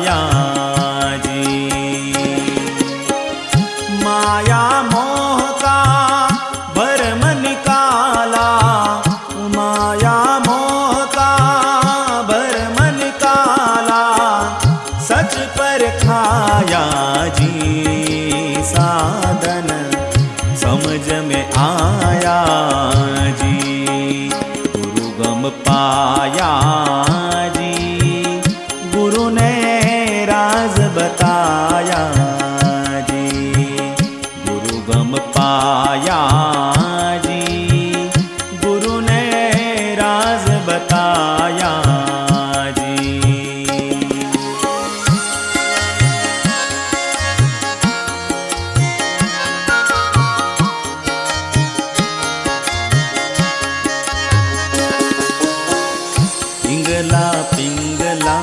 बताया जी। माया मोह का भरम निकाला, माया मोह का भरम निकाला, सच पर खाया जी। साधन समझ में आया जी, गुरु गम पाया जी, गुरु ने राज बताया जी, गुरु गम पाया जी, गुरु ने राज बताया जी। पिंगला पिंगला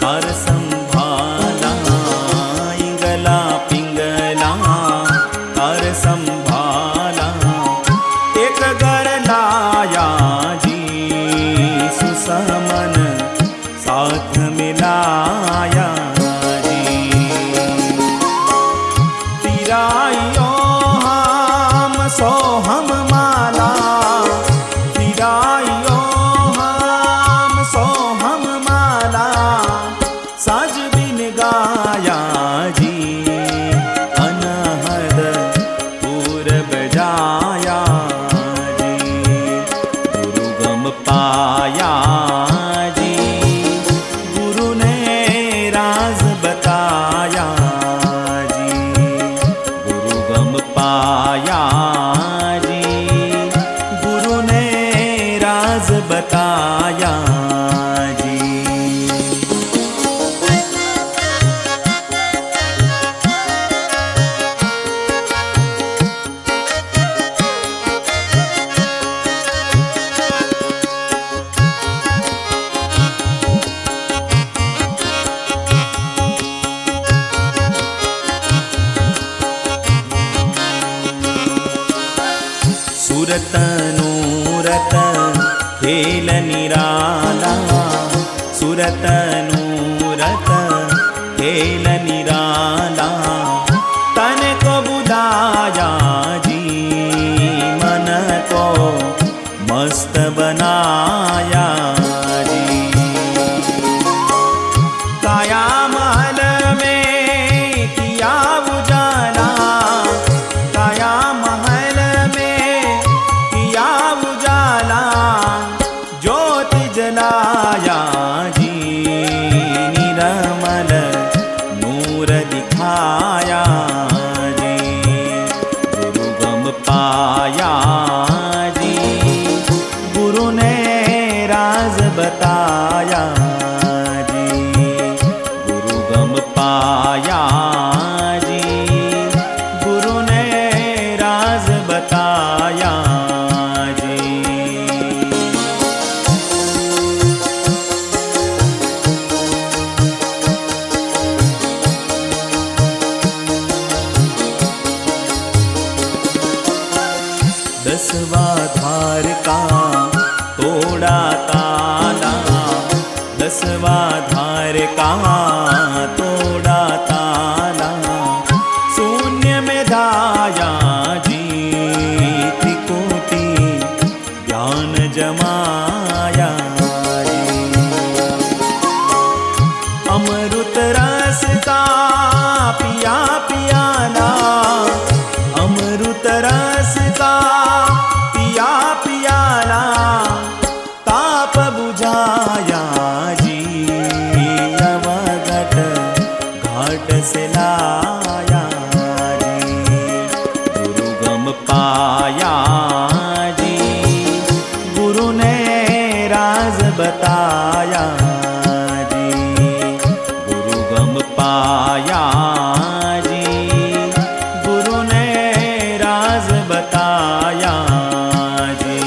हार संभाला, इंगला पिंगला हार संभाला, एक घर लाया जी, सुसमन साथ मिलाया जी। तिराइयो हम सोहम माला, तिराइयो सोहम माला, साज बिन गाया जी, अनहद पूरब जाया जी, गुरु गम पाया जी, गुरु ने राज बताया जी, गुरु गम पाया जी, गुरु ने राज बताया जी। सुरत नूरत खेल निराला, सुरत नूरत खेल निराला, तन को बुलाया जी, मन को मस्त बनाया जी। काया महल में किया उजाला, काया महल में किया उजाला, ज्योति जलाया जी, निरमल नूर दिखाया जी, गुरु गम पाया जी, गुरु ने राज बताया जी, गुरु गम पाया जी, गुरु ने राज बताया जी। दसवा द्वार का तोड़ा ताला, दसवा द्वार का तोड़ा ताला, शून्य में धाया जी, त्रिकोटि ज्ञान जमाया जी। अमृत रस का पिया पियाला, अमृत रस का पिया पियाला, ताप बुझाया जी, अवगत घाट से लाया जी, गुरु गम पाया जी, गुरु ने राज बताया जी, गुरु गम पाया जी, गुरु ने राज बताया जी।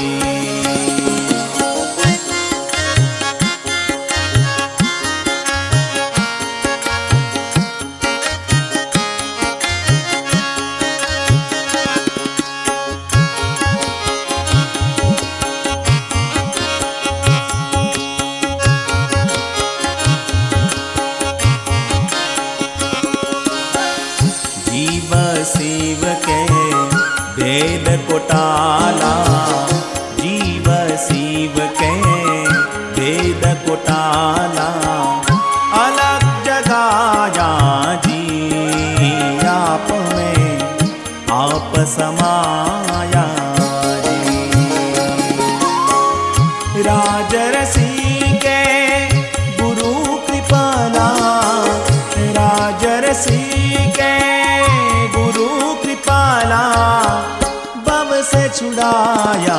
भेद कोटाला जीव शिव के भेद कोटाला अलग जगाया जी आप में आप समाया जी। राजर्षि के गुरु कृपाला राजर्षि के गुरु कृपाला भव से छुड़ाया